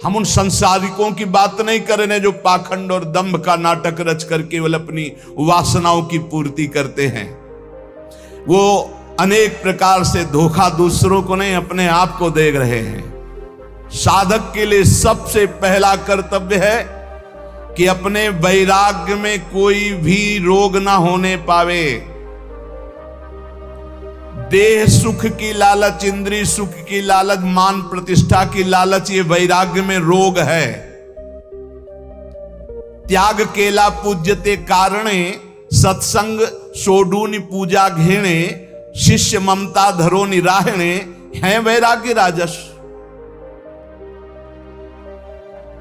हम उन संसारिकों की बात नहीं कर रहे जो पाखंड और दंभ का नाटक रच कर केवल अपनी वासनाओं की पूर्ति करते हैं। वो अनेक प्रकार से धोखा दूसरों को नहीं, अपने आप को दे रहे हैं। साधक के लिए सबसे पहला कर्तव्य है कि अपने वैराग्य में कोई भी रोग ना होने पावे। देह सुख की लालच, इंद्रिय सुख की लालच, मान प्रतिष्ठा की लालच, ये वैराग्य में रोग है। त्याग केला पूज्यते कारणे, सत्संग सोडूनि पूजा घेणे, शिष्य ममता धरो निराहणे, है वैराग्य राजस।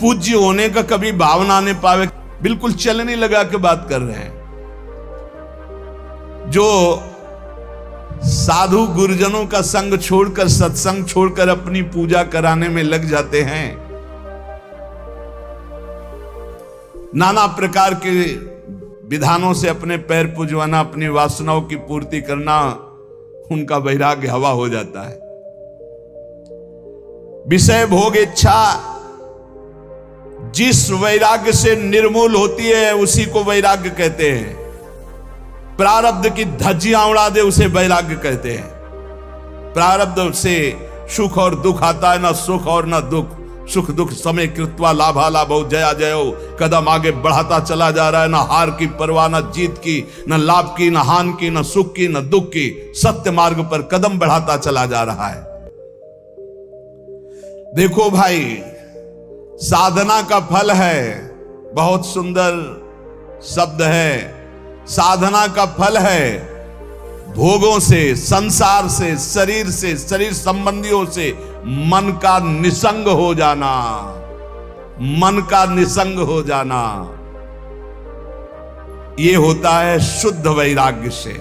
पूज्य होने का कभी भावना नहीं पावे, बिल्कुल चलने लगा के बात कर रहे हैं। जो साधु गुरुजनों का संग छोड़कर, सत्संग छोड़कर अपनी पूजा कराने में लग जाते हैं, नाना प्रकार के विधानों से अपने पैर पुजवाना, अपनी वासनाओं की पूर्ति करना, उनका वैराग्य हवा हो जाता है। विषय भोग इच्छा जिस वैराग्य से निर्मूल होती है उसी को वैराग्य कहते हैं। प्रारब्ध की धज्जियां उड़ा दे उसे वैराग्य कहते हैं। प्रारब्ध से सुख और दुख आता है, ना सुख और ना दुख। सुख दुख समय कृत्वा लाभा लाभो जया जयो, कदम आगे बढ़ाता चला जा रहा है। ना हार की परवाह, ना जीत की, ना लाभ की, ना हान की, ना सुख की, ना दुख की। सत्य मार्ग पर कदम बढ़ाता चला जा रहा है। देखो भाई, साधना का फल है, बहुत सुंदर शब्द है। साधना का फल है भोगों से, संसार से, शरीर संबंधियों से मन का निसंग हो जाना। मन का निसंग हो जाना ये होता है शुद्ध वैराग्य से।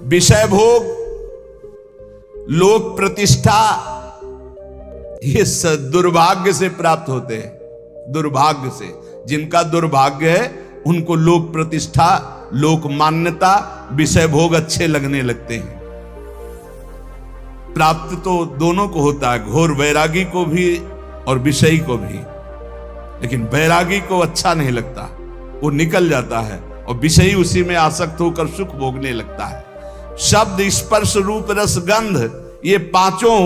विषय भोग, लोक प्रतिष्ठा, ये दुर्भाग्य से प्राप्त होते हैं। दुर्भाग्य से, जिनका दुर्भाग्य है उनको लोक प्रतिष्ठा, लोक मान्यता, विषय भोग अच्छे लगने लगते हैं। प्राप्त तो दोनों को होता है, घोर वैरागी को भी और विषयी को भी। लेकिन वैरागी को अच्छा नहीं लगता, वो निकल जाता है, और विषयी उसी में आसक्त होकर सुख भोगने लगता है। शब्द, स्पर्श, रूप, रस, गंध, ये पांचों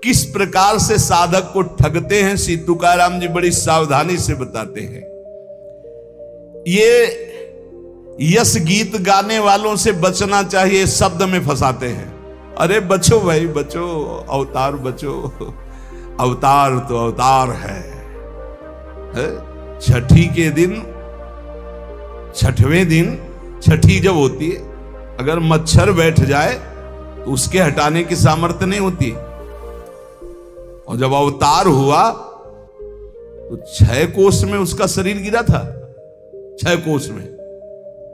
किस प्रकार से साधक को ठगते हैं, श्री तुकाराम जी बड़ी सावधानी से बताते हैं। ये यश गीत गाने वालों से बचना चाहिए, शब्द में फंसाते हैं। अरे बचो भाई बचो, अवतार बचो, अवतार तो अवतार है। छठी के दिन, छठवें दिन, छठी जब होती है, अगर मच्छर बैठ जाए तो उसके हटाने की सामर्थ्य नहीं होती। और जब अवतार हुआ तो 6 कोस में उसका शरीर गिरा था। 6 कोस में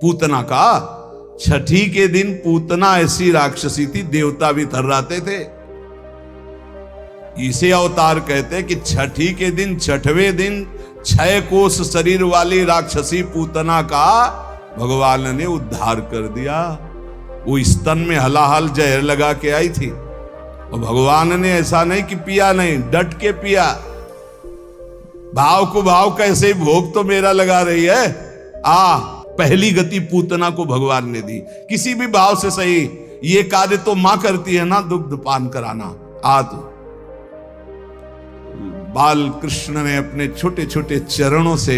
पूतना का। छठी के दिन पूतना ऐसी राक्षसी थी, देवता भी थर्राते थे। इसे अवतार कहते हैं कि छठी के दिन, छठवें दिन 6 कोस शरीर वाली राक्षसी पूतना का भगवान ने उद्धार कर दिया। वो स्तन में हलाहल जहर लगा के आई थी, और भगवान ने ऐसा नहीं कि पिया नहीं, डट के पिया। भाव को भाव कैसे, भोग तो मेरा लगा रही है। पहली गति पूतना को भगवान ने दी, किसी भी भाव से सही। ये कार्य तो मां करती है ना, दुग्ध पान कराना। तो बाल कृष्ण ने अपने छोटे छोटे चरणों से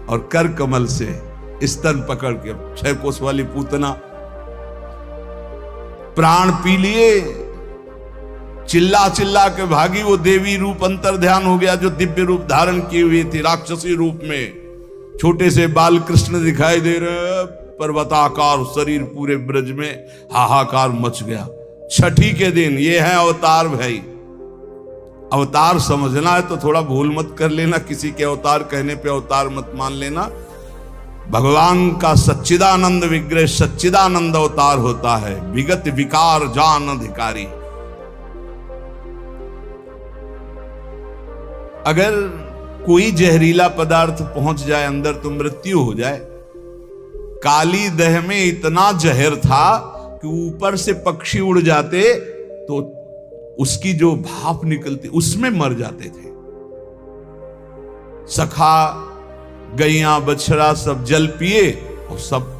और कर कमल से स्तन पकड़ के 6 कोस वाली पूतना प्राण पी लिए। चिल्ला चिल्ला के भागी। वो देवी रूप अंतर ध्यान हो गया, जो दिव्य रूप धारण की हुई थी राक्षसी रूप में। छोटे से बाल कृष्ण दिखाई दे रहे, पर्वताकार शरीर, पूरे ब्रज में हाहाकार मच गया। छठी के दिन ये है अवतार भाई। अवतार समझना है तो थोड़ा भूल मत कर लेना, किसी के अवतार कहने पे अवतार मत मान लेना। भगवान का सच्चिदानंद विग्रह, सच्चिदानंद अवतार होता है। विगत विकार जान अधिकारी। अगर कोई जहरीला पदार्थ पहुंच जाए अंदर तो मृत्यु हो जाए। काली दह में इतना जहर था कि ऊपर से पक्षी उड़ जाते तो उसकी जो भाप निकलती उसमें मर जाते थे। सखा गैया बछड़ा सब जल पिए और सब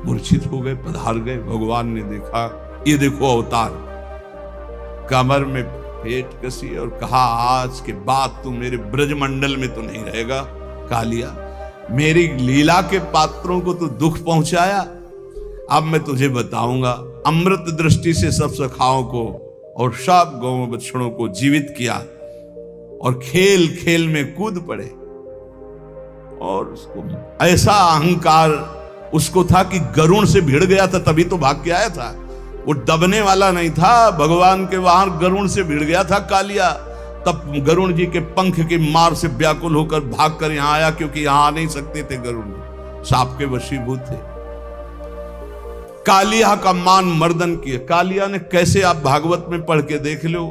मूर्छित हो गए, पधार गए। भगवान ने देखा, ये देखो अवतार, कमर में पेट कसी और कहा आज के बाद तू मेरे ब्रजमंडल में तो नहीं रहेगा। कालिया, मेरी लीला के पात्रों को तू दुख पहुंचाया, अब मैं तुझे बताऊंगा। अमृत दृष्टि से सब सखाओं को और सब गौ बछड़ों को जीवित किया और खेल खेल में कूद पड़े। और उसको ऐसा अहंकार उसको था कि गरुण से भिड़ गया था, तभी तो भाग के आया था। वो दबने वाला नहीं था, भगवान के वहां गरुण से भिड़ गया था कालिया। तब गरुण जी के पंख की मार से व्याकुल होकर भागकर यहां आया, क्योंकि यहां आ नहीं सकते थे, गरुण सांप के वशीभूत थे। कालिया का मान मर्दन किया। कालिया ने कैसे, आप भागवत में पढ़ के देख लो,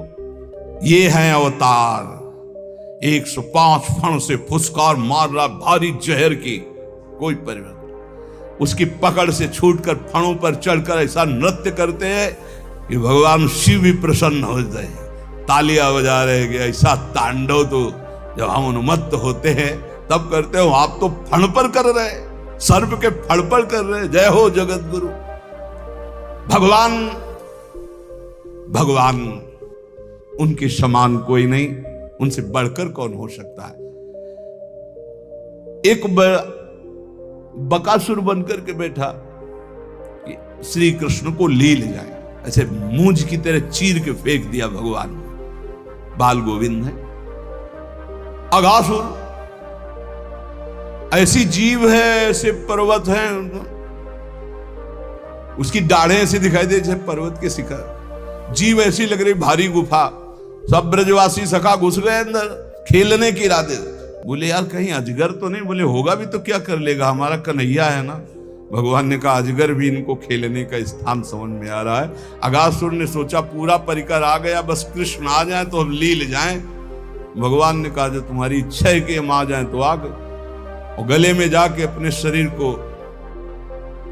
ये हैं अवतार। 105 फण से फुसकार मार रहा, भारी जहर की, कोई परिवर्तन। उसकी पकड़ से छूटकर फणों पर चढ़कर ऐसा नृत्य करते हैं कि भगवान शिव भी प्रसन्न हो जाए, तालियां बजा रहे कि ऐसा तांडव तो जब हम उन्मत्त होते हैं तब करते हो, आप तो फण पर कर रहे, सर्प के फण पर कर रहे। जय हो जगत गुरु। भगवान उनके समान कोई नहीं, उनसे बढ़कर कौन हो सकता है। एक बकासुर बनकर के बैठा कि श्री कृष्ण को ले जाए, ऐसे मूंज की तरह चीर के फेंक दिया भगवान ने। बाल गोविंद है। अघासुर ऐसी जीव है, ऐसे पर्वत है, उसकी दाढ़ें ऐसी दिखाई दे जैसे पर्वत के शिखर। जीव ऐसी लग रही भारी गुफा। सब ब्रजवासी सखा घुस गए अंदर खेलने के इरादे। बोले यार कहीं अजगर तो नहीं? बोले होगा भी तो क्या कर लेगा, हमारा कन्हैया है ना। भगवान ने कहा अजगर भी इनको खेलने का स्थान समझ में आ रहा है। अघासुर ने सोचा पूरा परिकर आ गया, बस कृष्ण आ जाए तो हम लील जाएं। भगवान ने कहा जो तुम्हारी इच्छा है कि हम आ जाएं तो आ गए। और गले में जाके अपने शरीर को,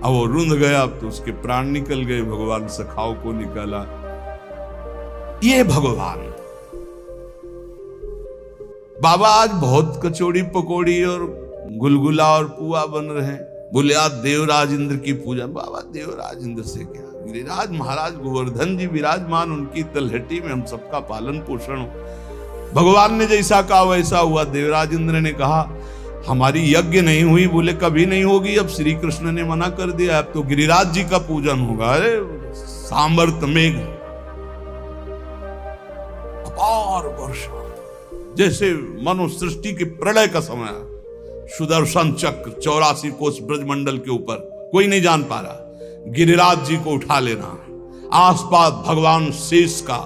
अब वो रुंध गया, अब तो उसके प्राण निकल गए। भगवान सखाओं को निकाला। ये भगवान बाबा आज बहुत कचौड़ी पकौड़ी और गुलगुला और पुआ बन रहे हैं। बोले आज देवराज इंद्र की पूजा। बाबा देवराज इंद्र से क्या, गिरिराज महाराज गोवर्धन जी विराजमान, उनकी तलहटी में हम सबका पालन पोषण हो। भगवान ने जैसा कहा वैसा हुआ। देवराज इंद्र ने कहा हमारी यज्ञ नहीं हुई। बोले कभी नहीं होगी, अब श्री कृष्ण ने मना कर दिया, अब तो गिरिराज जी का पूजन होगा। अरे सामर्थ मेघ, अपार वर्षा, जैसे मनु सृष्टि के प्रलय का समय। सुदर्शन चक्र 84 कोस ब्रजमंडल के ऊपर, कोई नहीं जान पा रहा। गिरिराज जी को उठा लेना, आसपास भगवान शेष का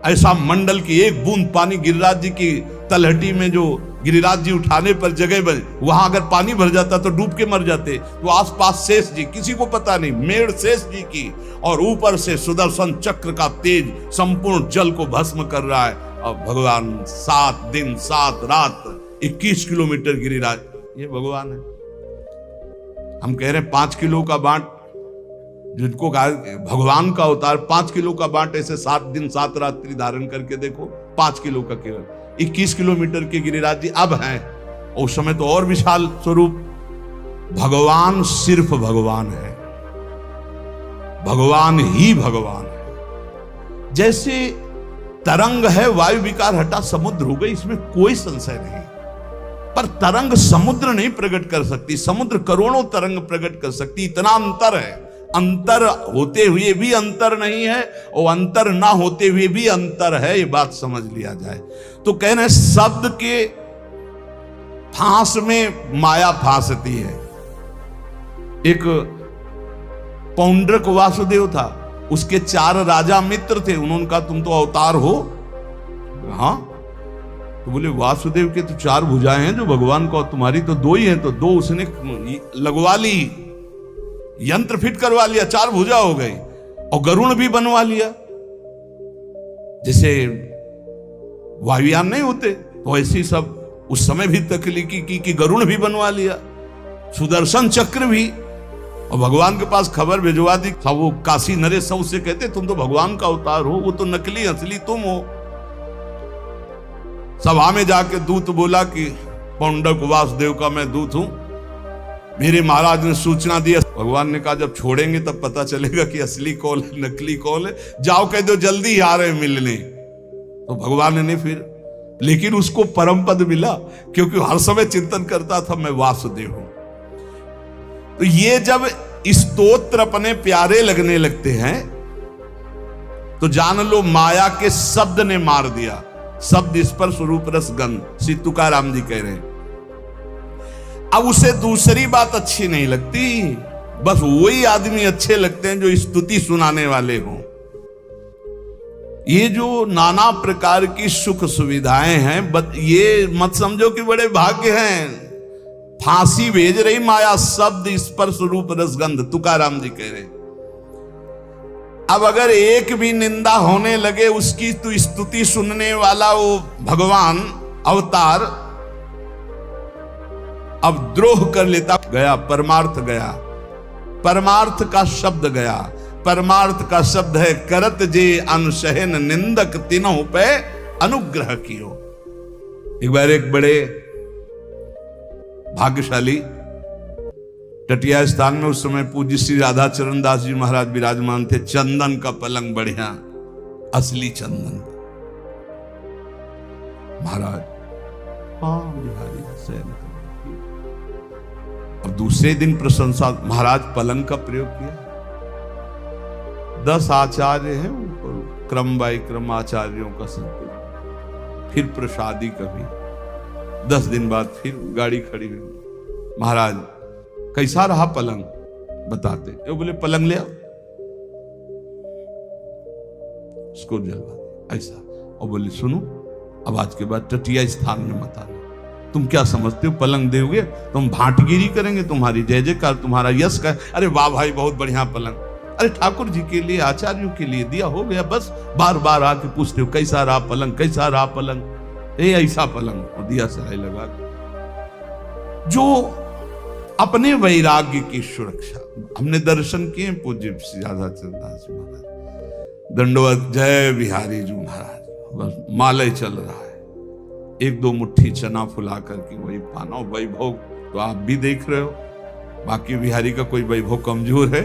ऐसा मंडल की एक बूंद पानी गिरिराज जी की तलहटी में, जो गिरिराज जी उठाने पर जगह बन, वहां अगर पानी भर जाता तो डूब के मर जाते। तो आसपास शेष जी, किसी को पता नहीं, मेड़ शेष जी की, और ऊपर से सुदर्शन चक्र का तेज संपूर्ण जल को भस्म कर रहा है। और भगवान 7 दिन 7 रात 21 किलोमीटर गिरिराज, ये भगवान है। हम कह रहे हैं 5 किलो का बांट, जिनको भगवान का अवतार 5 किलो का बांट, ऐसे 7 दिन 7 रात्रि धारण करके देखो, 5 किलो का केवल 21 किलोमीटर के गिरिराज जी अब हैं। और उस समय तो और विशाल स्वरूप। भगवान सिर्फ भगवान है, भगवान ही भगवान है। जैसे तरंग है, वायु विकार हटा, समुद्र हो गई, इसमें कोई संशय नहीं। पर तरंग समुद्र नहीं प्रकट कर सकती, समुद्र करोड़ों तरंग प्रकट कर सकती। इतना अंतर है। अंतर होते हुए भी अंतर नहीं है, और अंतर ना होते हुए भी अंतर है, ये बात समझ लिया जाए। तो कह रहे शब्द के फांस में माया फांसती है। एक पौंड्रक वासुदेव था, उसके 4 राजा मित्र थे। उन्होंने कहा तुम तो अवतार हो। हाँ, तो बोले वासुदेव के तो 4 भुजाएं हैं जो भगवान को, तुम्हारी तो 2 ही हैं। तो 2 उसने लगवा ली, यंत्र फिट करवा लिया, 4 भुजा हो गई। और गरुण भी बनवा लिया, जैसे वायुयान नहीं होते, तो ऐसी सब उस समय भी तकलीकी की कि गरुण भी बनवा लिया, सुदर्शन चक्र भी। और भगवान के पास खबर भिजवा दी। सब वो काशी नरेश सब उससे कहते तुम तो भगवान का अवतार हो, वो तो नकली असली तुम हो। सभा में जाके दूत बोला कि पौंडक वासुदेव का मैं दूत हूं। मेरे महाराज ने सूचना दी। भगवान ने कहा जब छोड़ेंगे तब पता चलेगा कि असली कौन है नकली कौन है। जाओ कह दो जल्दी आ रहे मिलने। तो भगवान ने फिर, लेकिन उसको परम पद मिला क्योंकि हर समय चिंतन करता था मैं वासुदेव हूं। तो ये जब स्तोत्र अपने प्यारे लगने लगते हैं तो जान लो माया के शब्द ने मार दिया। शब्द स्पर्श रूप रस गंध, श्री तुकाराम जी कह रहे हैं। अब उसे दूसरी बात अच्छी नहीं लगती, बस वही आदमी अच्छे लगते हैं जो स्तुति सुनाने वाले हों। ये जो नाना प्रकार की सुख सुविधाएं हैं, ये मत समझो कि बड़े भाग्य हैं। फांसी भेज रही माया, शब्द स्पर्श रूप रसगंध, तुकाराम जी कह रहे। अब अगर एक भी निंदा होने लगे उसकी तो स्तुति सुनने वाला वो भगवान अवतार अब द्रोह कर लेता। गया परमार्थ, गया परमार्थ का शब्द गया। परमार्थ का शब्द है करत जे अनशहन निंदक तीनों पे अनुग्रह कियो। एक बार एक बड़े भाग्यशाली टटिया स्थान में उस समय पूज्य श्री राधा चरण दास जी महाराज विराजमान थे। चंदन का पलंग बढ़िया, असली चंदन। महाराज बिहारी सैन। अब दूसरे दिन प्रशंसा, महाराज पलंग का प्रयोग किया। 10 आचार्य हैं ऊपर, क्रम बाई क्रम आचार्यों का संकुल। फिर प्रसादी कभी 10 दिन बाद फिर गाड़ी खड़ी हुई। महाराज कैसा रहा पलंग, बताते। वो बोले पलंग ले आओ, उसको जलवा ऐसा। और बोले सुनो, अब आज के बाद टटिया स्थान में मत आना। तुम क्या समझते हो पलंग दोगे तुम भाटगिरी करेंगे, तुम्हारी जय जयकार, तुम्हारा यश का। अरे वाह भाई बहुत बढ़िया पलंग। अरे ठाकुर जी के लिए, आचार्यों के लिए दिया, हो गया बस। बार बार आके पूछते हो कैसा रहा पलंग, कैसा रहा पलंग। ऐसा पलंग, और दिया सराय लगा। जो अपने वैराग्य की सुरक्षा, हमने दर्शन किए पूज्य श्री राधा चरण दास महाराज। दंडवत जय बिहारी जी महाराज। बस मालय चल रहा है, 1-2 मुट्ठी चना फुला करके वही पाना। वैभव तो आप भी देख रहे हो, बाकी बिहारी का कोई वैभव कमजोर है।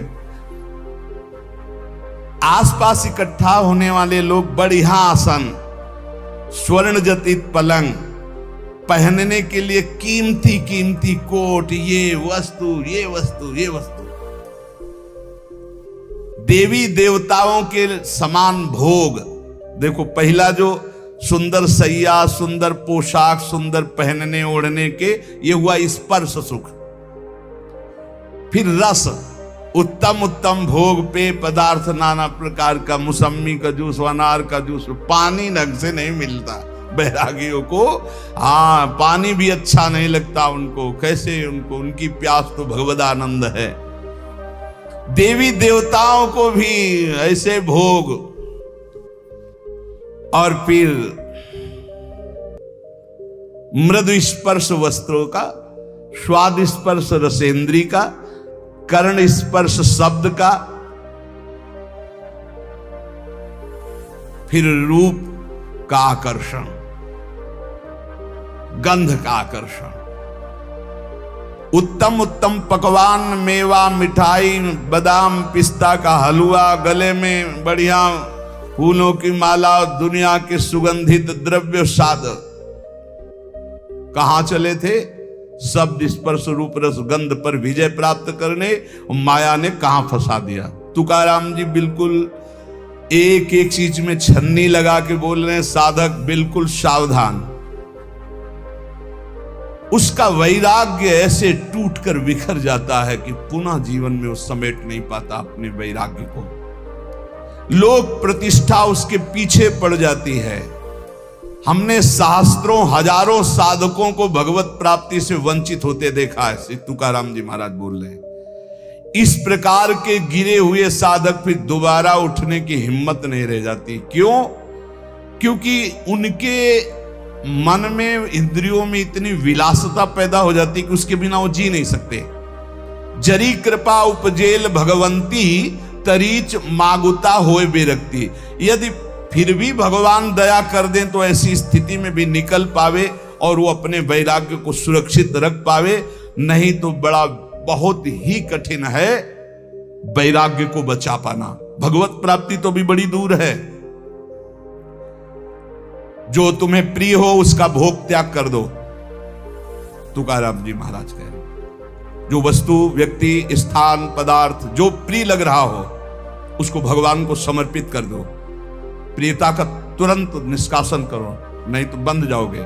आसपास इकट्ठा होने वाले लोग बढ़िया आसन, स्वर्ण जटित पलंग, पहनने के लिए कीमती कीमती कोट, ये वस्तु ये वस्तु ये वस्तु, देवी देवताओं के समान भोग। देखो पहला जो सुंदर सैया, सुंदर पोशाक, सुंदर पहनने ओढ़ने के, ये हुआ स्पर्श सुख। फिर रस, उत्तम उत्तम भोग, पेय पदार्थ नाना प्रकार का, मौसम्मी का जूस, अनार का जूस। पानी ढंग से नहीं मिलता बैरागियों को। हाँ, पानी भी अच्छा नहीं लगता उनको। कैसे उनको, उनकी प्यास तो भगवदानंद है। देवी देवताओं को भी ऐसे भोग। और फिर मृदु स्पर्श वस्त्रों का, स्वाद स्पर्श रसेंद्री का, कर्ण स्पर्श शब्द का, फिर रूप का आकर्षण, गंध का आकर्षण, उत्तम उत्तम पकवान, मेवा, मिठाई, बादाम, पिस्ता का हलवा, गले में बढ़िया फूलों की माला, दुनिया के सुगंधित द्रव्य साधक। कहां चले थे? शब्द स्पर्श रूप रस गंध पर विजय प्राप्त करने। माया ने कहां फंसा दिया? तुकाराम जी बिल्कुल एक एक चीज में छन्नी लगा के बोल रहे हैं, साधक बिल्कुल सावधान। उसका वैराग्य ऐसे टूटकर बिखर जाता है कि पुनः जीवन में वो समेट नहीं पाता अपने वैराग्य को। लोक प्रतिष्ठा उसके पीछे पड़ जाती है। हमने सहस्त्रों हजारों साधकों को भगवत प्राप्ति से वंचित होते देखा है। श्री तुकाराम जी महाराज बोल रहे हैं, इस प्रकार के गिरे हुए साधक फिर दोबारा उठने की हिम्मत नहीं रह जाती। क्यों? क्योंकि उनके मन में, इंद्रियों में इतनी विलासता पैदा हो जाती कि उसके बिना वो जी नहीं सकते। जरी कृपा उपजेल भगवंती तरीच मागुता होए बेरक्ति। यदि फिर भी भगवान दया कर दें तो ऐसी स्थिति में भी निकल पावे और वो अपने वैराग्य को सुरक्षित रख पावे, नहीं तो बड़ा बहुत ही कठिन है वैराग्य को बचा पाना। भगवत प्राप्ति तो भी बड़ी दूर है। जो तुम्हें प्रिय हो उसका भोग त्याग कर दो, तुकाराम जी महाराज कह रहे। जो वस्तु, व्यक्ति, स्थान, पदार्थ जो प्रिय लग रहा हो उसको भगवान को समर्पित कर दो। प्रियता का तुरंत निष्कासन करो, नहीं तो बंध जाओगे।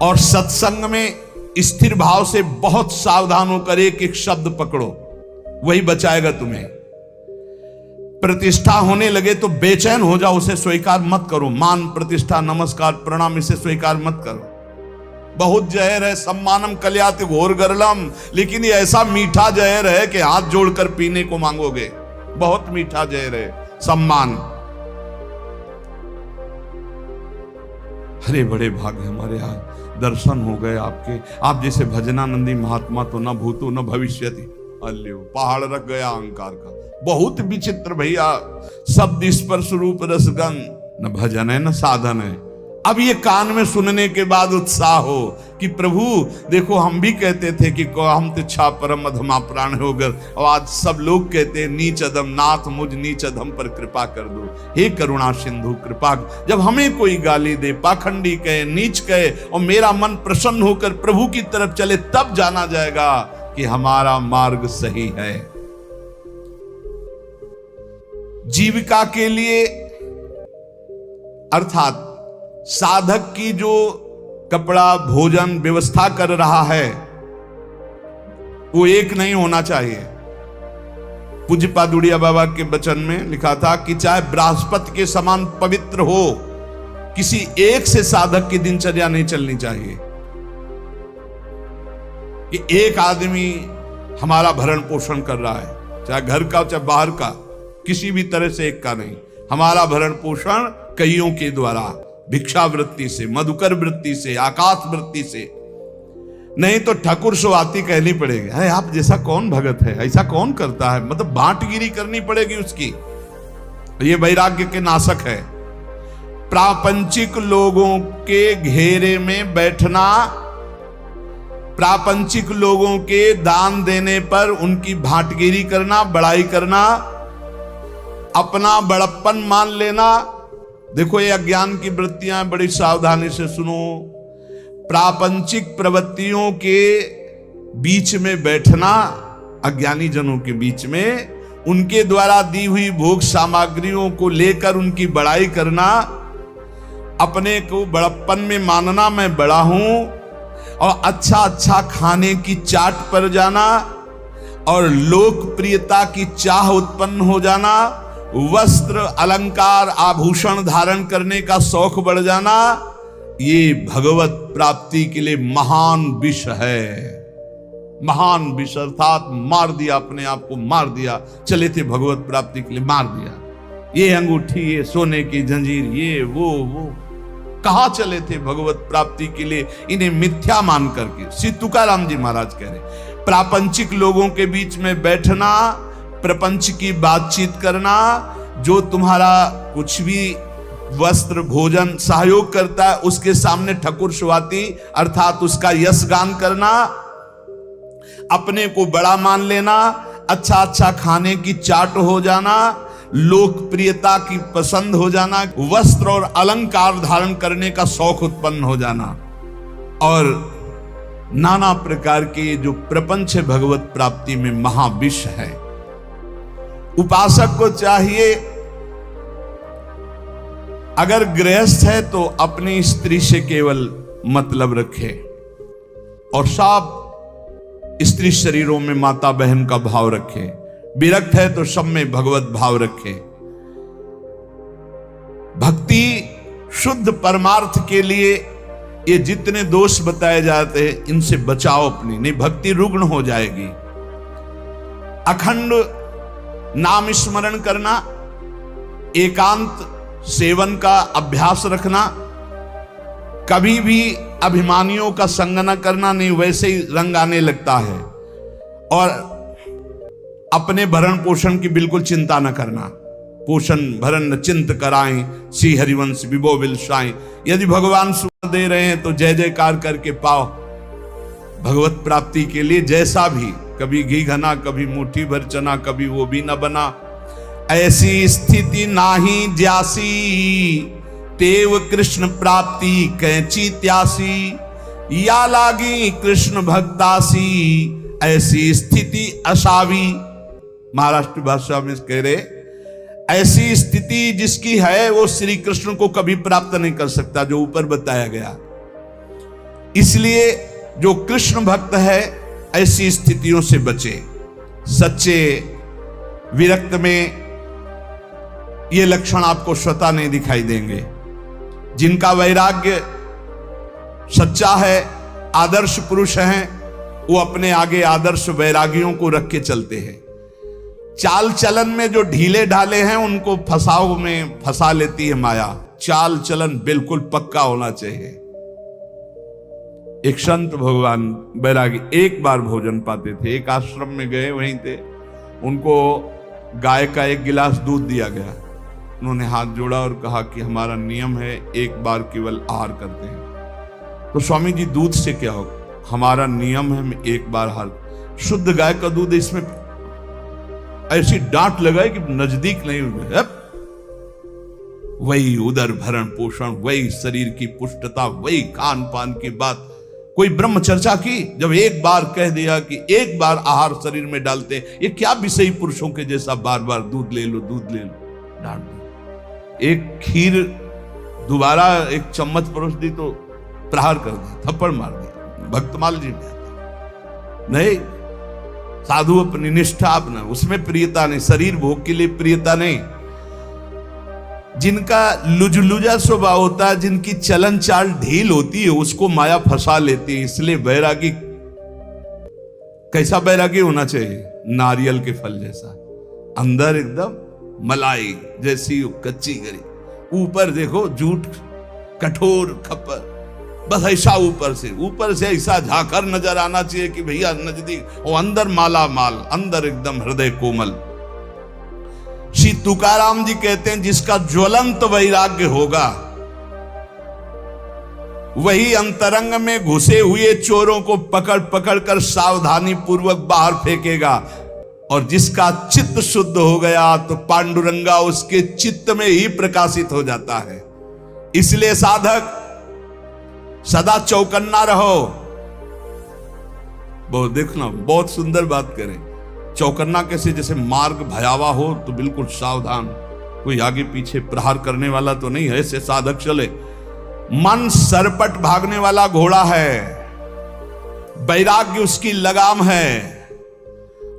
और सत्संग में स्थिर भाव से बहुत सावधान होकर एक एक शब्द पकड़ो, वही बचाएगा तुम्हें। प्रतिष्ठा होने लगे तो बेचैन हो जाओ, उसे स्वीकार मत करो। मान, प्रतिष्ठा, नमस्कार, प्रणाम, इसे स्वीकार मत करो। बहुत जहर है, सम्मानम कल्याति घोर गरलम, लेकिन ये ऐसा मीठा जहर है कि हाथ जोड़कर पीने को मांगोगे। बहुत मीठा जहर है सम्मान। हरे बड़े भाग्य हमारे यहाँ दर्शन हो गए आपके। आप जैसे भजनानंदी महात्मा तो न भूतो न भविष्यति। अल्यो, पहाड़ रख गया अहंकार का। बहुत विचित्र भैया, शब्द स्पर्श रूप रसगन, न भजन है न साधन है। अब ये कान में सुनने के बाद उत्साह हो कि प्रभु देखो, हम भी कहते थे कि हम तिच्छा परम अधमा प्राण होकर, और आज सब लोग कहते हैं नीच अधम, नाथ मुझ नीच अधम पर कृपा कर दो। हे करुणा सिंधु कृपा। जब हमें कोई गाली दे, पाखंडी कहे, नीच कहे, और मेरा मन प्रसन्न होकर प्रभु की तरफ चले, तब जाना जाएगा कि हमारा मार्ग सही है। जीविका के लिए अर्थात साधक की जो कपड़ा, भोजन व्यवस्था कर रहा है वो एक नहीं होना चाहिए। पूज्य पादुड़िया बाबा के वचन में लिखा था कि चाहे बृहस्पति के समान पवित्र हो, किसी एक से साधक की दिनचर्या नहीं चलनी चाहिए कि एक आदमी हमारा भरण पोषण कर रहा है, चाहे घर का चाहे बाहर का, किसी भी तरह से एक का नहीं। हमारा भरण पोषण कईयों के द्वारा, भिक्षावृत्ति से, मधुकर वृत्ति से, आकाश वृत्ति से, नहीं तो ठाकुर स्वाति कहनी पड़ेगी। अरे आप जैसा कौन भगत है, ऐसा कौन करता है, मतलब बांटगिरी करनी पड़ेगी उसकी। ये वैराग्य के नाशक है। प्रापंचिक लोगों के घेरे में बैठना, प्रापंचिक लोगों के दान देने पर उनकी भांटगिरी करना, बड़ाई करना, अपना बड़प्पन मान लेना। देखो ये अज्ञान की वृत्तियां, बड़ी सावधानी से सुनो। प्रापंचिक प्रवृत्तियों के बीच में बैठना, अज्ञानी जनों के बीच में, उनके द्वारा दी हुई भोग सामग्रियों को लेकर उनकी बड़ाई करना, अपने को बड़प्पन में मानना, मैं बड़ा हूं, और अच्छा अच्छा खाने की चाट पर जाना, और लोकप्रियता की चाह उत्पन्न हो जाना, वस्त्र, अलंकार, आभूषण धारण करने का शौक बढ़ जाना, ये भगवत प्राप्ति के लिए महान विष है। महान विष अर्थात मार दिया, अपने आप को मार दिया। चले थे भगवत प्राप्ति के लिए, मार दिया। ये अंगूठी, ये सोने की जंजीर, ये वो कहां चले थे भगवत प्राप्ति के लिए, इन्हें मिथ्या मान करके। श्री तुकाराम जी महाराज कह रहे, प्रापंचिक लोगों के बीच में बैठना, प्रपंच की बातचीत करना, जो तुम्हारा कुछ भी वस्त्र, भोजन सहयोग करता है, उसके सामने ठकुर स्वाति अर्थात उसका यश गान करना, अपने को बड़ा मान लेना, अच्छा अच्छा खाने की चाट हो जाना, लोकप्रियता की पसंद हो जाना, वस्त्र और अलंकार धारण करने का शौक उत्पन्न हो जाना, और नाना प्रकार के जो प्रपंच भगवत प्राप्ति में महाविष है। उपासक को चाहिए, अगर गृहस्थ है तो अपनी स्त्री से केवल मतलब रखे, और सब स्त्री शरीरों में माता बहन का भाव रखे। विरक्त है तो सब में भगवत भाव रखे। भक्ति शुद्ध परमार्थ के लिए ये जितने दोष बताए जाते हैं, इनसे बचाओ अपनी, नहीं भक्ति रुग्ण हो जाएगी। अखंड नाम स्मरण करना, एकांत सेवन का अभ्यास रखना, कभी भी अभिमानियों का संग न करना, नहीं वैसे ही रंग आने लगता है, और अपने भरण पोषण की बिल्कुल चिंता न करना। पोषण भरण चिंत कराएं, श्री हरिवंश विभो बिलसाएं। यदि भगवान दे रहे हैं तो जय जयकार करके पाओ भगवत प्राप्ति के लिए। जैसा भी, कभी घी घना, कभी मुट्ठी भर चना, कभी वो भी न बना। ऐसी स्थिति नाही ज्यासी, तेव कृष्ण प्राप्ति कैची त्यासी। या लागी कृष्ण भक्तासी, ऐसी स्थिति असावी। महाराष्ट्र भाषा में कह रहे, ऐसी स्थिति जिसकी है वो श्री कृष्ण को कभी प्राप्त नहीं कर सकता, जो ऊपर बताया गया। इसलिए जो कृष्ण भक्त है ऐसी स्थितियों से बचे। सच्चे विरक्त में ये लक्षण आपको स्वतः नहीं दिखाई देंगे। जिनका वैराग्य सच्चा है, आदर्श पुरुष हैं, वो अपने आगे आदर्श वैरागियों को रख के चलते हैं। चाल चलन में जो ढीले ढाले हैं उनको फसाव में फंसा लेती है माया। चाल चलन बिल्कुल पक्का होना चाहिए। एक संत भगवान बैरागी एक बार भोजन पाते थे, एक आश्रम में गए, वहीं थे, उनको गाय का एक गिलास दूध दिया गया। उन्होंने हाथ जोड़ा और कहा कि हमारा नियम है एक बार केवल आहार करते हैं। तो स्वामी जी दूध से क्या होगा? हमारा नियम है हम एक बार आहार। शुद्ध गाय का दूध, इसमें ऐसी डांट लगाए कि नजदीक नहीं हुए। वही उदर भरण पोषण, वही शरीर की पुष्टता, वही खान पान की बात। कोई ब्रह्म चर्चा की, जब एक बार कह दिया कि एक बार आहार शरीर में डालते, ये क्या विषयी पुरुषों के जैसा बार बार दूध ले लो दूध ले लो, डांट दी। एक खीर दोबारा एक चम्मच परोस दी तो प्रहार कर दिया, थप्पड़ मार दिया। भक्तमाल जी में नहीं, साधु अपनी निष्ठा अपना, उसमें प्रियता नहीं, शरीर भोग के लिए प्रियता नहीं। जिनका लुजलुजा स्वभाव होता है, जिनकी चलन चाल ढील होती है, उसको माया फंसा लेती है। इसलिए बैरागी कैसा बैरागी होना चाहिए? नारियल के फल जैसा, अंदर एकदम मलाई जैसी कच्ची गरी, ऊपर देखो जूठ कठोर खप्पर, बस ऐसा ऊपर से ऐसा झाकर नजर आना चाहिए कि भैया नजदीक, वो अंदर माला माल, अंदर एकदम हृदय कोमल। श्री तुकाराम जी कहते हैं जिसका ज्वलंत वैराग्य होगा वही अंतरंग में घुसे हुए चोरों को पकड़ पकड़ कर सावधानी पूर्वक बाहर फेंकेगा। और जिसका चित्त शुद्ध हो गया तो पांडुरंगा उसके चित्त में ही प्रकाशित हो जाता है। इसलिए साधक सदा चौकन्ना रहो। बहुत देखना, बहुत सुंदर बात करें। चौकन्ना कैसे? जैसे मार्ग भयावह हो तो बिल्कुल सावधान, कोई आगे पीछे प्रहार करने वाला तो नहीं है, ऐसे साधक चले। मन सरपट भागने वाला घोड़ा है, वैराग्य उसकी लगाम है,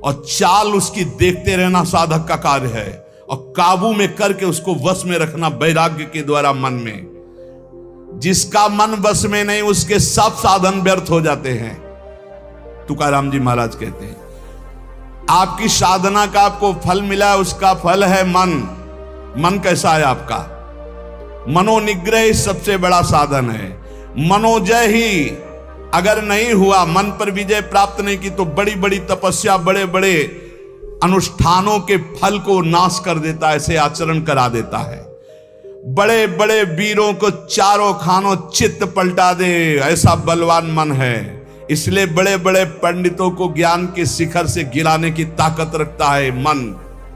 और चाल उसकी देखते रहना साधक का कार्य है, और काबू में करके उसको वश में रखना वैराग्य के द्वारा मन में। जिसका मन वश में नहीं उसके सब साधन व्यर्थ हो जाते हैं। तुकाराम जी महाराज कहते हैं आपकी साधना का आपको फल मिला, उसका फल है मन। मन कैसा है आपका? मनोनिग्रह सबसे बड़ा साधन है। मनोजय ही अगर नहीं हुआ, मन पर विजय प्राप्त नहीं की, तो बड़ी बड़ी तपस्या, बड़े बड़े अनुष्ठानों के फल को नाश कर देता है, ऐसे आचरण करा देता है। बड़े बड़े वीरों को चारों खानों चित्त पलटा दे, ऐसा बलवान मन है। इसलिए बड़े बड़े पंडितों को ज्ञान के शिखर से गिराने की ताकत रखता है मन।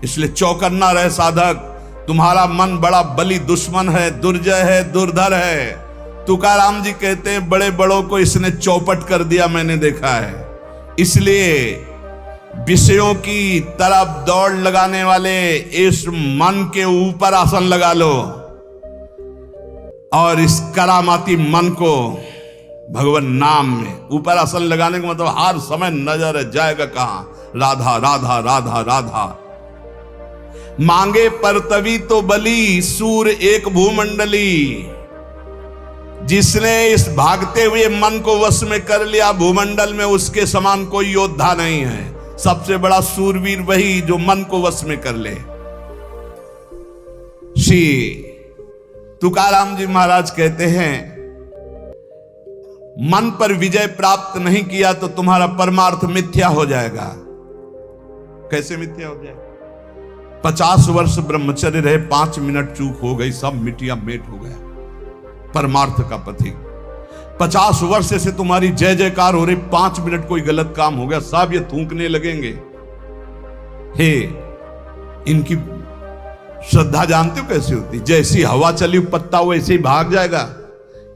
इसलिए चौकन्ना रहे साधक। तुम्हारा मन बड़ा बली दुश्मन है, दुर्जय है, दुर्धर है। तुकाराम जी कहते हैं बड़े बड़ों को इसने चौपट कर दिया, मैंने देखा है। इसलिए विषयों की तरफ दौड़ लगाने वाले इस मन के ऊपर आसन लगा लो, और इस करामाती मन को भगवान नाम में ऊपर आसन लगाने का मतलब हर समय नजर जाएगा कहां? राधा राधा राधा राधा। मांगे पर तभी तो बली, सूर एक भूमंडली। जिसने इस भागते हुए मन को वश में कर लिया, भूमंडल में उसके समान कोई योद्धा नहीं है। सबसे बड़ा सूरवीर वही जो मन को वश में कर ले। श्री तुकाराम जी महाराज कहते हैं मन पर विजय प्राप्त नहीं किया तो तुम्हारा परमार्थ मिथ्या हो जाएगा। कैसे मिथ्या हो जाएगा? 50 वर्ष ब्रह्मचर्य रहे, 5 मिनट चूक हो गई, सब मिटिया मेट हो गया। परमार्थ का पथिक 50 वर्ष से तुम्हारी जय जयकार हो रही, 5 मिनट कोई गलत काम हो गया साहब ये थूकने लगेंगे। हे, इनकी श्रद्धा जानते हो कैसी होती? जैसी हवा चली पत्ता वैसे ही भाग जाएगा।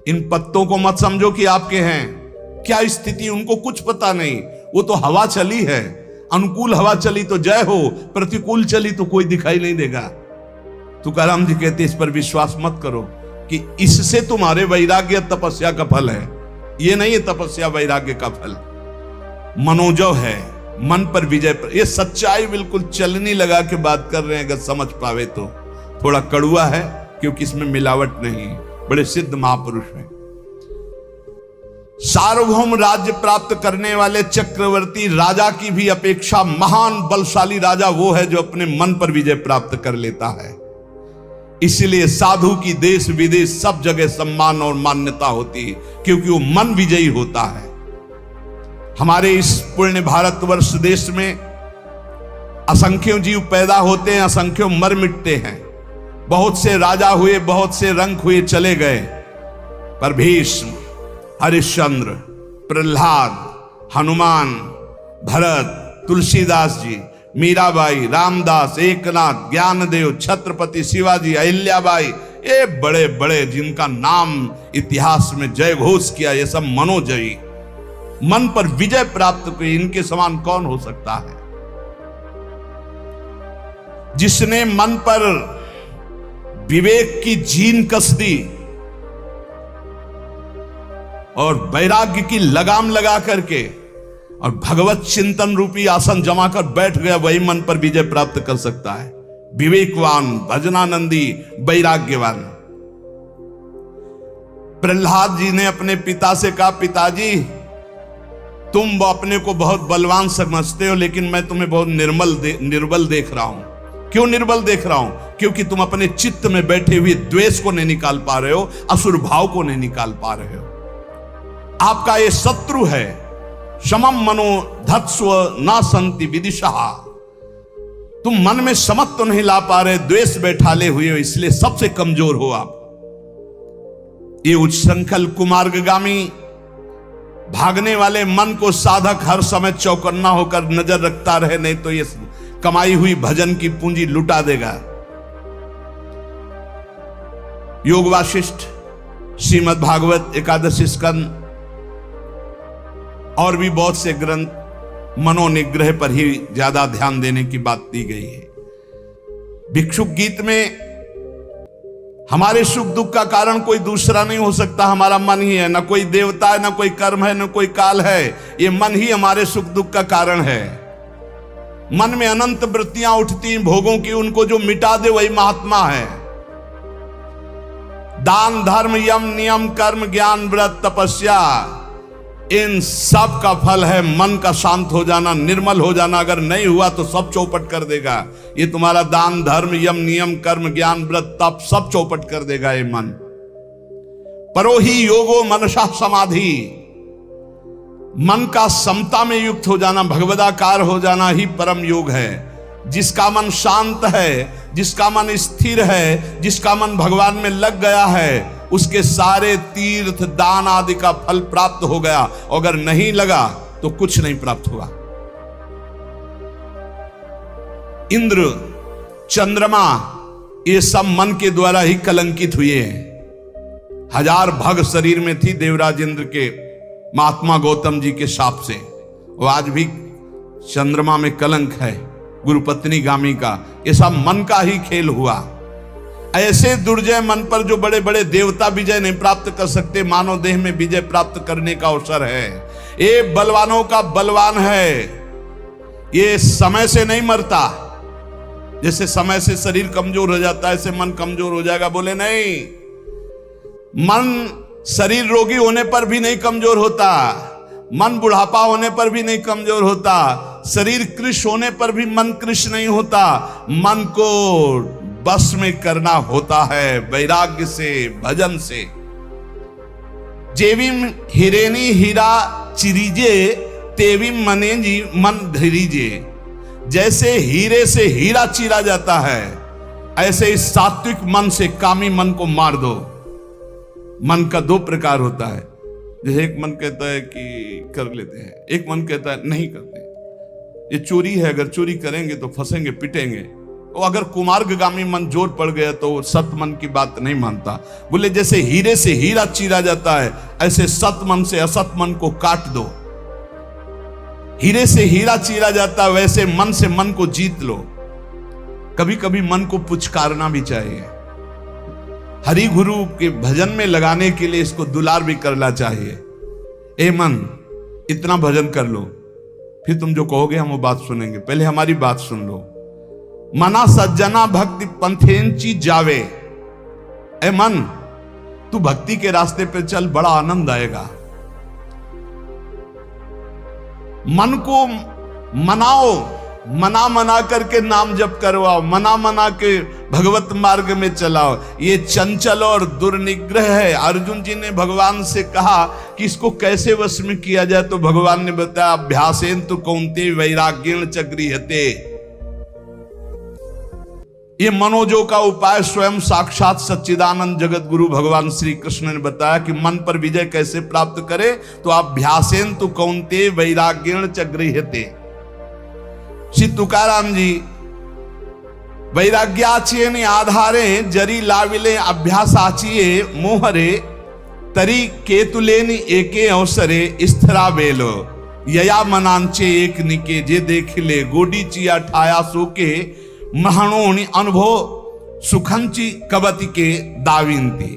इन पत्तों को मत समझो कि आपके हैं, क्या स्थिति उनको कुछ पता नहीं। वो तो हवा चली है, अनुकूल हवा चली तो जय हो, प्रतिकूल चली तो कोई दिखाई नहीं देगा। तुकाराम जी कहते इस पर विश्वास मत करो कि इससे तुम्हारे वैराग्य तपस्या का फल है। ये नहीं है तपस्या वैराग्य का फल, मनोजव है, मन पर विजय पर। ये सच्चाई बिल्कुल चलनी लगा के बात कर रहे हैं, अगर समझ पावे तो। थोड़ा कड़ुआ है क्योंकि इसमें मिलावट नहीं, बड़े सिद्ध महापुरुष हैं। सार्वभौम राज्य प्राप्त करने वाले चक्रवर्ती राजा की भी अपेक्षा महान बलशाली राजा वो है जो अपने मन पर विजय प्राप्त कर लेता है। इसलिए साधु की देश विदेश सब जगह सम्मान और मान्यता होती है, क्योंकि वो मन विजयी होता है। हमारे इस पुण्य भारतवर्ष देश में असंख्यों जीव पैदा होते हैं, असंख्यों मर मिटते हैं। बहुत से राजा हुए, बहुत से रंक हुए, चले गए, पर भीष्म, हरिश्चंद्र, प्रहलाद, हनुमान, भरत, तुलसीदास जी, मीराबाई, रामदास, एकनाथ, ज्ञानदेव, छत्रपति शिवाजी, अहिल्याबाई, ये बड़े बड़े जिनका नाम इतिहास में जय घोष किया, ये सब मनोजयी, मन पर विजय प्राप्त हुई। इनके समान कौन हो सकता है? जिसने मन पर विवेक की जीन कस दी और वैराग्य की लगाम लगा करके और भगवत चिंतन रूपी आसन जमा कर बैठ गया, वही मन पर विजय प्राप्त कर सकता है। विवेकवान, भजनानंदी, वैराग्यवान। प्रहलाद जी ने अपने पिता से कहा, पिताजी तुम अपने को बहुत बलवान समझते हो, लेकिन मैं तुम्हें बहुत निर्बल देख रहा हूं। क्यों निर्बल देख रहा हूं? क्योंकि तुम अपने चित्त में बैठे हुए द्वेष को नहीं निकाल पा रहे हो, असुर भाव को नहीं निकाल पा रहे हो। आपका ये शत्रु है। समम मनो धत्स्व न संति विदिशः। तुम मन में समत तो नहीं ला पा रहे, द्वेष बैठाले हुए हो, इसलिए सबसे कमजोर हो आप। ये उच्छृंखल कुमार्गगामी भागने वाले मन को साधक हर समय चौकन्ना होकर नजर रखता रहे, नहीं तो ये कमाई हुई भजन की पूंजी लुटा देगा। योग वाशिष्ठ, श्रीमद् भागवत, एकादशी स्कंद और भी बहुत से ग्रंथ मनोनिग्रह पर ही ज्यादा ध्यान देने की बात दी गई है। भिक्षुक गीत में हमारे सुख दुख का कारण कोई दूसरा नहीं हो सकता, हमारा मन ही है। न कोई देवता है, न कोई कर्म है, न कोई काल है, ये मन ही हमारे सुख दुख का कारण है। मन में अनंत वृत्तियां उठती हैं भोगों की, उनको जो मिटा दे वही महात्मा है। दान, धर्म, यम, नियम, कर्म, ज्ञान, व्रत, तपस्या, इन सब का फल है मन का शांत हो जाना, निर्मल हो जाना। अगर नहीं हुआ तो सब चौपट कर देगा। ये तुम्हारा दान, धर्म, यम, नियम, कर्म, ज्ञान, व्रत, तप सब चौपट कर देगा ये मन। परो ही योगो मनसा समाधि, मन का समता में युक्त हो जाना, भगवदाकार हो जाना ही परम योग है। जिसका मन शांत है, जिसका मन स्थिर है, जिसका मन भगवान में लग गया है, उसके सारे तीर्थ दान आदि का फल प्राप्त हो गया। अगर नहीं लगा तो कुछ नहीं प्राप्त हुआ। इंद्र, चंद्रमा, ये सब मन के द्वारा ही कलंकित हुए हैं। 1000 भग शरीर में थी देवराज इंद्र के महात्मा गौतम जी के शाप से। वो आज भी चंद्रमा में कलंक है, गुरुपत्नी गामी का। ये सब मन का ही खेल हुआ। ऐसे दुर्जय मन पर जो बड़े बड़े देवता विजय नहीं प्राप्त कर सकते, मानव देह में विजय प्राप्त करने का अवसर है। ये बलवानों का बलवान है, ये समय से नहीं मरता। जैसे समय से शरीर कमजोर हो जाता है, ऐसे मन कमजोर हो जाएगा। बोले नहीं, मन शरीर रोगी होने पर भी नहीं कमजोर होता, मन बुढ़ापा होने पर भी नहीं कमजोर होता, शरीर कृश होने पर भी मन कृश नहीं होता। मन को बस में करना होता है वैराग्य से, भजन से। जेविम हिरेनी हीरा चिरीजे, तेविम मने जी मन धीरीजे। जैसे हीरे से हीरा चीरा जाता है, ऐसे इस सात्विक मन से कामी मन को मार दो। मन का 2 प्रकार होता है। जैसे एक मन कहता है कि कर लेते हैं, एक मन कहता है नहीं करते, ये चोरी है, अगर चोरी करेंगे तो फंसेंगे, पिटेंगे। तो अगर कुमार्गामी मन जोर पड़ गया तो सत मन की बात नहीं मानता। बोले जैसे हीरे से हीरा चीरा जाता है, ऐसे सत मन से असत मन को काट दो। हीरे से हीरा चीरा जाता है, वैसे मन से मन को जीत लो। कभी कभी मन को पुचकारना भी चाहिए। हरि गुरु के भजन में लगाने के लिए इसको दुलार भी करना चाहिए। ए मन, इतना भजन कर लो, फिर तुम जो कहोगे हम वो बात सुनेंगे। पहले हमारी बात सुन लो। मना सज्जना भक्ति पंथेंची जावे। ए मन, तू भक्ति के रास्ते पे चल, बड़ा आनंद आएगा। मन को मनाओ, मना मना करके नाम जप करवाओ, मना मना के भगवत मार्ग में चलाओ। ये चंचल और दुर्निग्रह है। अर्जुन जी ने भगवान से कहा कि इसको कैसे वश में किया जाए, तो भगवान ने बताया अभ्यासेन तो कौन्ते वैराग्येण च गृह्यते। ये मनोजो का उपाय स्वयं साक्षात सच्चिदानंद जगत गुरु भगवान श्री कृष्ण ने बताया कि मन पर विजय कैसे प्राप्त करे, तो अभ्यासेन तो कौन्ते वैराग्येण च गृह्यते। श्री तुकाराम जी वैराग्याचिये आधारे जरी लाविले अभ्यासाचिये मोहरे तरी केतुलेनि एके अवसरे स्थिरा बेलो यया मनांचे एक निके जे देखिले गोडी चिया ठाया सोके महणोनि अनुभव सुखंची कवति के दाविंती।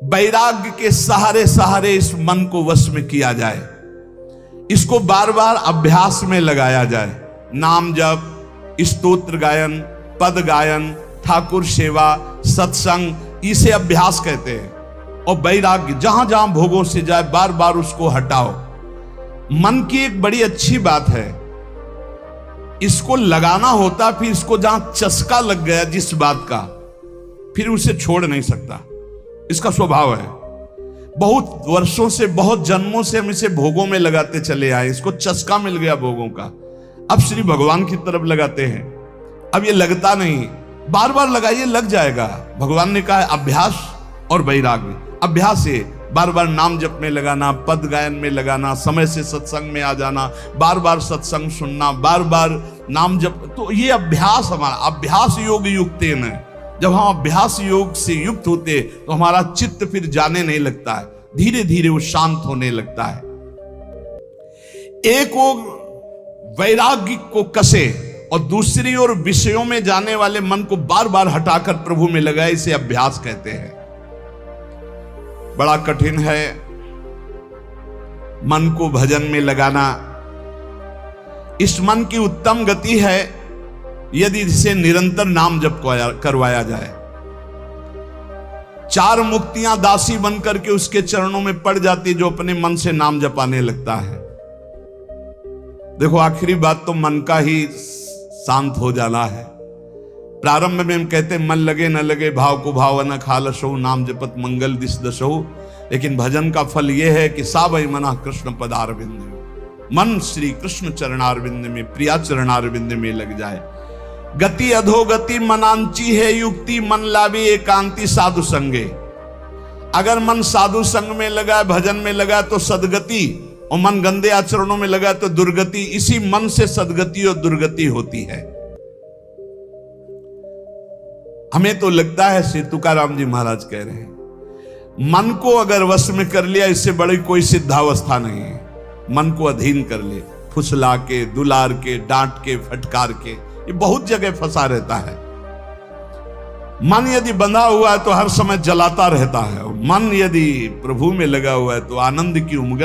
वैराग्य के सहारे सहारे इस मन को वश में किया जाए, इसको बार बार अभ्यास में लगाया जाए। नाम जप, स्तोत्र गायन, पद गायन, ठाकुर सेवा, सत्संग, इसे अभ्यास कहते हैं। और वैराग्य जहां जहां भोगों से जाए बार बार उसको हटाओ। मन की एक बड़ी अच्छी बात है, इसको लगाना होता, फिर इसको जहां चस्का लग गया जिस बात का, फिर उसे छोड़ नहीं सकता। इसका स्वभाव है। बहुत वर्षों से, बहुत जन्मों से हम इसे भोगों में लगाते चले आए, इसको चस्का मिल गया भोगों का। अब श्री भगवान की तरफ लगाते हैं। अब ये लगता नहीं, बार बार लगाइए, लग जाएगा। भगवान ने कहा है अभ्यास और वैराग्य। अभ्यास से बार बार नाम जप में लगाना, पद गायन में लगाना, समय से सत्संग में आ जाना, बार बार सत्संग सुनना, बार बार नाम जप, तो ये अभ्यास हमारा। अभ्यास योग युक्तेन है। जब हम अभ्यास योग से युक्त होते तो हमारा चित्त फिर जाने नहीं लगता है, धीरे धीरे वो शांत होने लगता है। एक ओर वैराग्य को कसे और दूसरी ओर विषयों में जाने वाले मन को बार बार हटाकर प्रभु में लगाए, इसे अभ्यास कहते हैं। बड़ा कठिन है मन को भजन में लगाना। इस मन की उत्तम गति है यदि इसे निरंतर नाम जप करवाया जाए। 4 मुक्तियां दासी बनकर के उसके चरणों में पड़ जाती जो अपने मन से नाम जपाने लगता है। देखो, आखिरी बात तो मन का ही शांत हो जाना है। प्रारंभ में हम कहते मन लगे न लगे भाव को भाव न खालसो नाम जपत मंगल दिस दशो। लेकिन भजन का फल यह है कि सावई मना कृष्ण पदारविंद में, मन श्री कृष्ण चरणारविंद में, प्रिया चरणारविंद में लग जाए। गति अधोगति मनांची है युक्ति, मन लावी एकांति साधु संगे। अगर मन साधु संग में लगा, भजन में लगा तो सदगति, और मन गंदे आचरणों में लगा तो दुर्गति। इसी मन से सदगति और दुर्गति होती है। हमें तो लगता है, श्री तुकाराम जी महाराज कह रहे हैं, मन को अगर वश में कर लिया, इससे बड़ी कोई सिद्धावस्था नहीं है। मन को अधीन कर ले, फुसला के, दुलार के, डांट के, फटकार के, ये बहुत जगह फंसा रहता है। मन यदि बंधा हुआ है तो हर समय जलाता रहता है। मन यदि प्रभु में लगा हुआ है तो आनंद की उमंग